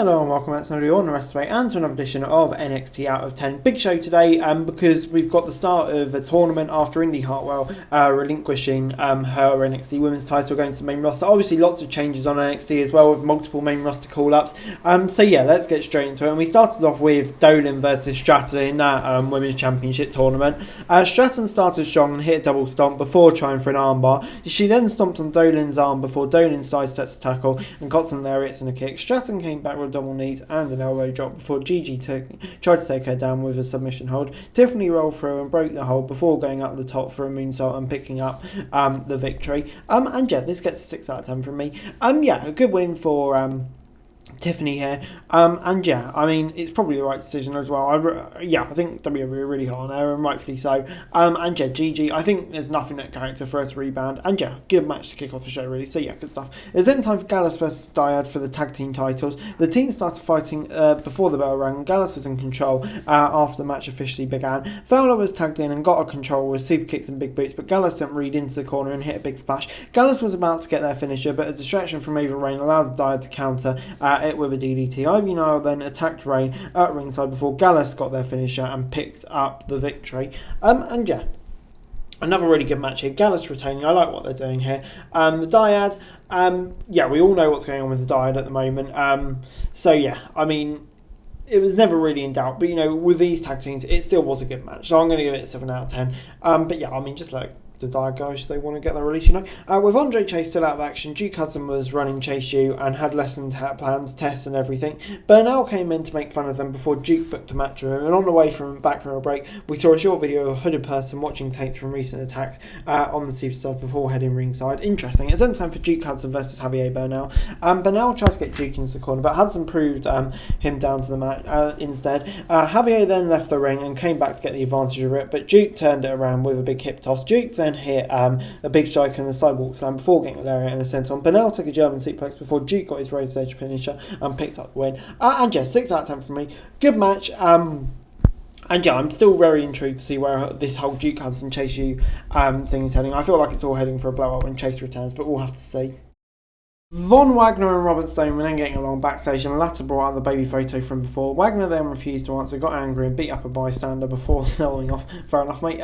Hello and welcome back to another On the Rest Way and to another edition of NXT Out of 10. Big show today because we've got the start of a tournament after Indy Hartwell relinquishing her NXT Women's title going to the main roster. Obviously lots of changes on NXT as well with multiple main roster call-ups. So yeah, let's get straight into it. And we started off with Dolan versus Stratton in that Women's Championship tournament. Stratton started strong and hit a double stomp before trying for an armbar. She then stomped on Dolan's arm before Dolan sidestepped a tackle and got some lariats and a kick. Stratton came back with double knees and an elbow drop before Gigi tried to take her down with a submission hold. Tiffany rolled through and broke the hold before going up the top for a moonsault and picking up the victory. And yeah, this gets a 6 out of 10 from me. Yeah, a good win for Tiffany here, and yeah, I mean it's probably the right decision as well. I think WWE are really hard on her, and rightfully so. And yeah, Gigi, I think there's nothing in that character for her to rebound, and yeah, good match to kick off the show really. So yeah, good stuff. It was then time for Gallus versus Dyad for the tag team titles. The team started fighting before the bell rang. Gallus was in control after the match officially began. Fowler was tagged in and got a control with super kicks and big boots, but Gallus sent Reed into the corner and hit a big splash. Gallus was about to get their finisher, but a distraction from Ava Rain allowed Dyad to counter it with a DDT. Ivy Nile then attacked Rain at ringside before Gallus got their finisher and picked up the victory. And yeah, another really good match here. Gallus retaining. I like what they're doing here. The Dyad, yeah, we all know what's going on with the Dyad at the moment. So yeah, I mean, it was never really in doubt, but you know, with these tag teams, it still was a good match. So I'm going to give it a 7 out of 10. But yeah, I mean, just like the Dyad guys, they want to get their release, you know. With Andre Chase still out of action, Duke Hudson was running Chase U and had lessons, plans, tests and everything. Bernal came in to make fun of them before Duke booked a match with him, and on the way back from a break, we saw a short video of a hooded person watching tapes from recent attacks on the superstars before heading ringside. Interesting. It's then time for Duke Hudson versus Javier Bernal. Bernal tried to get Duke into the corner, but Hudson proved him down to the match instead. Javier then left the ring and came back to get the advantage of it, but Duke turned it around with a big hip toss. Duke then hit a big strike and a sidewalk slam before getting a lariat and a senton. Bernal took a German suplex before Duke got his Rose Edge finisher and picked up the win. And yeah, 6 out of 10 from me. Good match. And yeah, I'm still very intrigued to see where this whole Duke Hudson Chase U thing is heading. I feel like it's all heading for a blowout when Chase returns, but we'll have to see. Von Wagner and Robert Stone were then getting along backstage, and the latter brought out the baby photo from before. Wagner then refused to answer, got angry and beat up a bystander before selling off. Fair enough, mate.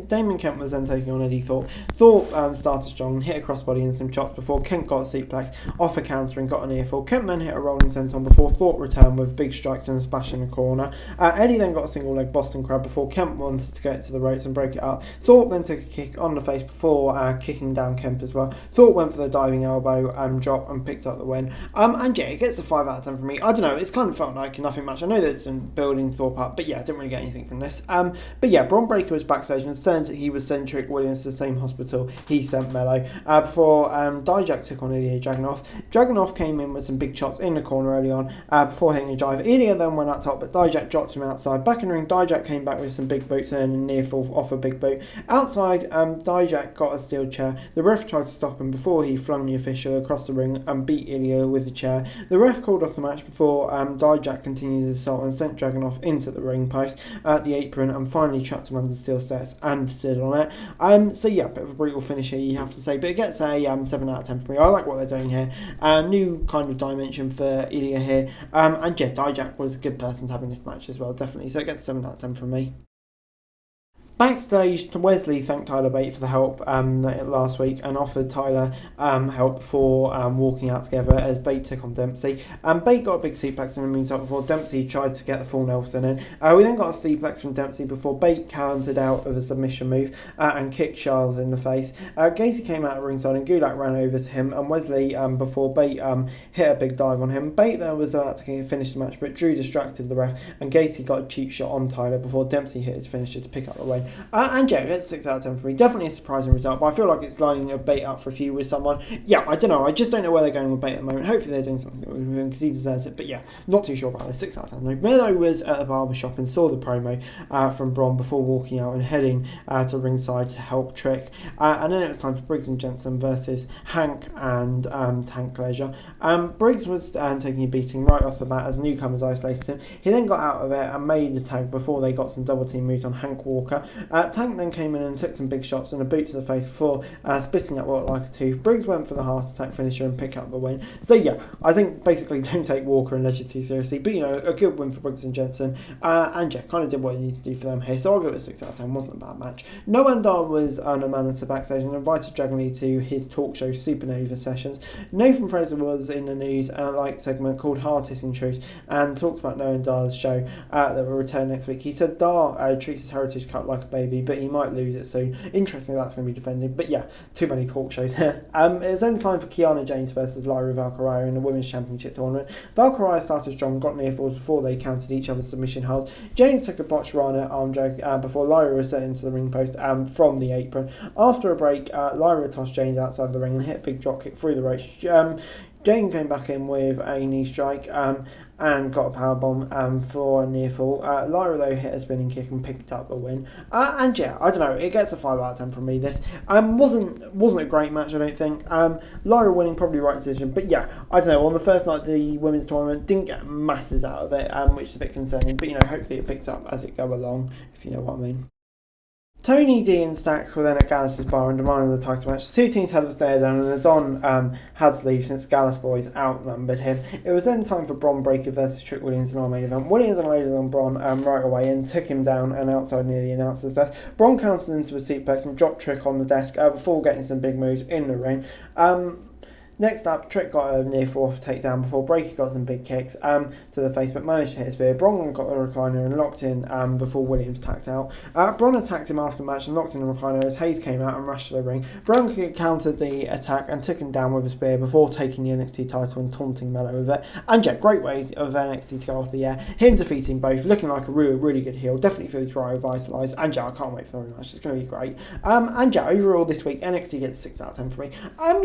Damon Kemp was then taking on Eddie Thorpe. Thorpe started strong and hit a crossbody and some chops before Kemp got a suplex off a counter and got an earful. Kemp then hit a rolling senton before Thorpe returned with big strikes and a splash in the corner. Eddie then got a single leg Boston Crab before Kemp wanted to get to the ropes and break it up. Thorpe then took a kick on the face before kicking down Kemp as well. Thorpe went for the diving elbow drop and picked up the win. And yeah, it gets a 5 out of 10 from me. I don't know, it's kind of felt like a nothing match. I know that it's been building Thorpe up, but yeah, I didn't really get anything from this. But yeah, Bron Breakker was backstage and said he was sent Trick Williams to the same hospital he sent Mello before Dijak took on Ilya Dragunov. Dragunov came in with some big chops in the corner early on before hitting a drive. Ilya then went up top, but Dijak dropped him outside. Back in the ring, Dijak came back with some big boots and a near fall off a big boot. Outside, Dijak got a steel chair. The ref tried to stop him before he flung the official across the ring and beat Ilya with a chair. The ref called off the match before Dijak continued his assault and sent Dragunov into the ring post at the apron and finally trapped him under steel steps and stood on it. So yeah, a bit of a brutal finish here, you have to say, but it gets a 7 out of 10 for me. I like what they're doing here. New kind of dimension for Ilya here. And yeah, Dijak was a good person to have in this match as well, definitely. So it gets a 7 out of 10 from me. Backstage, Wesley thanked Tyler Bate for the help last week and offered Tyler help for walking out together as Bate took on Dempsey. Bate got a big suplex in the meantime before Dempsey tried to get the full Nelson in. We then got a suplex from Dempsey before Bate countered out of a submission move and kicked Charles in the face. Gacy came out of ringside and Gulak ran over to him and Wesley before Bate hit a big dive on him. Bate then was about to finish the match, but Drew distracted the ref and Gacy got a cheap shot on Tyler before Dempsey hit his finisher to pick up the win. And yeah, it's 6 out of 10 for me. Definitely a surprising result, but I feel like it's lining a Bate up for a feud with someone. Yeah, I don't know. I just don't know where they're going with Bate at the moment. Hopefully they're doing something with him because he deserves it. But yeah, not too sure about this. 6 out of 10. Mello was at a barbershop and saw the promo from Bron before walking out and heading to ringside to help Trick. And then it was time for Briggs and Jensen versus Hank and Tank Leisure. Briggs was taking a beating right off the bat as newcomers isolated him. He then got out of it and made the tag before they got some double team moves on Hank Walker. Tank then came in and took some big shots and a boot to the face before spitting up what looked like a tooth. Briggs went for the heart attack finisher and picked up the win. So yeah, I think basically don't take Walker and Ledger too seriously, but a good win for Briggs and Jensen. And yeah, kind of did what you need to do for them here, so I'll give it a 6 out of 10. Wasn't a bad match. Noam Dar was a man at the backstage and invited Dragon Lee to his talk show Supernova Sessions. Nathan Fraser was in the news segment called Hard Hitting Truth and talked about Noam Dar's show that will return next week. He said Dar treats his Heritage Cup like a baby, but he might lose it soon. Interestingly, that's going to be defended, but yeah, too many talk shows here. It was then time for Kiana James versus Lyra Valkyria in the Women's Championship tournament. Valkyria started strong, got near falls before they countered each other's submission holds. James took a botched Rana arm drag before Lyra was sent into the ring post from the apron. After a break, Lyra tossed James outside the ring and hit a big drop kick through the ropes. Jane came back in with a knee strike and got a powerbomb for a near fall. Lyra, though, hit a spinning kick and picked up the win. And yeah, I don't know, it gets a 5 out of 10 from me, this. Wasn't a great match, I don't think. Lyra winning, probably right decision. But yeah, I don't know, on the first night of the women's tournament, didn't get masses out of it, which is a bit concerning. But, hopefully it picks up as it go along, if you know what I mean. Tony D and Stacks were then at Gallus' bar and demanded the title match. The two teams had a stare down and the Don had to leave since Gallus boys outnumbered him. It was then time for Bron Breakker versus Trick Williams in our main event. Williams unloaded on Bron right away and took him down and outside near the announcer's desk. Bron countered into a suplex and dropped Trick on the desk before getting some big moves in the ring. Next up, Trick got a near fourth takedown before Breakker got some big kicks to the face but managed to hit a spear. Bron got the recliner and locked in before Williams tacked out. Bron attacked him after the match and locked in the recliner as Hayes came out and rushed to the ring. Bron countered the attack and took him down with a spear before taking the NXT title and taunting Mello with it. And yeah, great way of NXT to go off the air. Him defeating both, looking like a really good heel. Definitely feels revitalised. And yeah, I can't wait for the rematch. It's going to be great. And yeah, overall this week, NXT gets 6 out of 10 for me.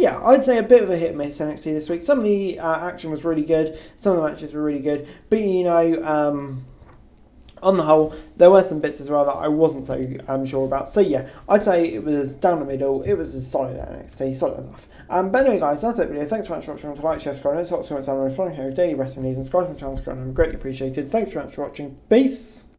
Yeah, I'd say a bit of a hit and miss NXT this week. Some of the action was really good, some of the matches were really good, but on the whole, there were some bits as well that I wasn't so sure about. So yeah, I'd say it was down the middle. It was a solid NXT, solid enough. But anyway, guys, that's it for the video. Thanks very much for watching. If you like, share, subscribe, and what's going on with daily wrestling news and subscribe to my channel, and I'm greatly appreciated. Thanks very much for watching. Peace.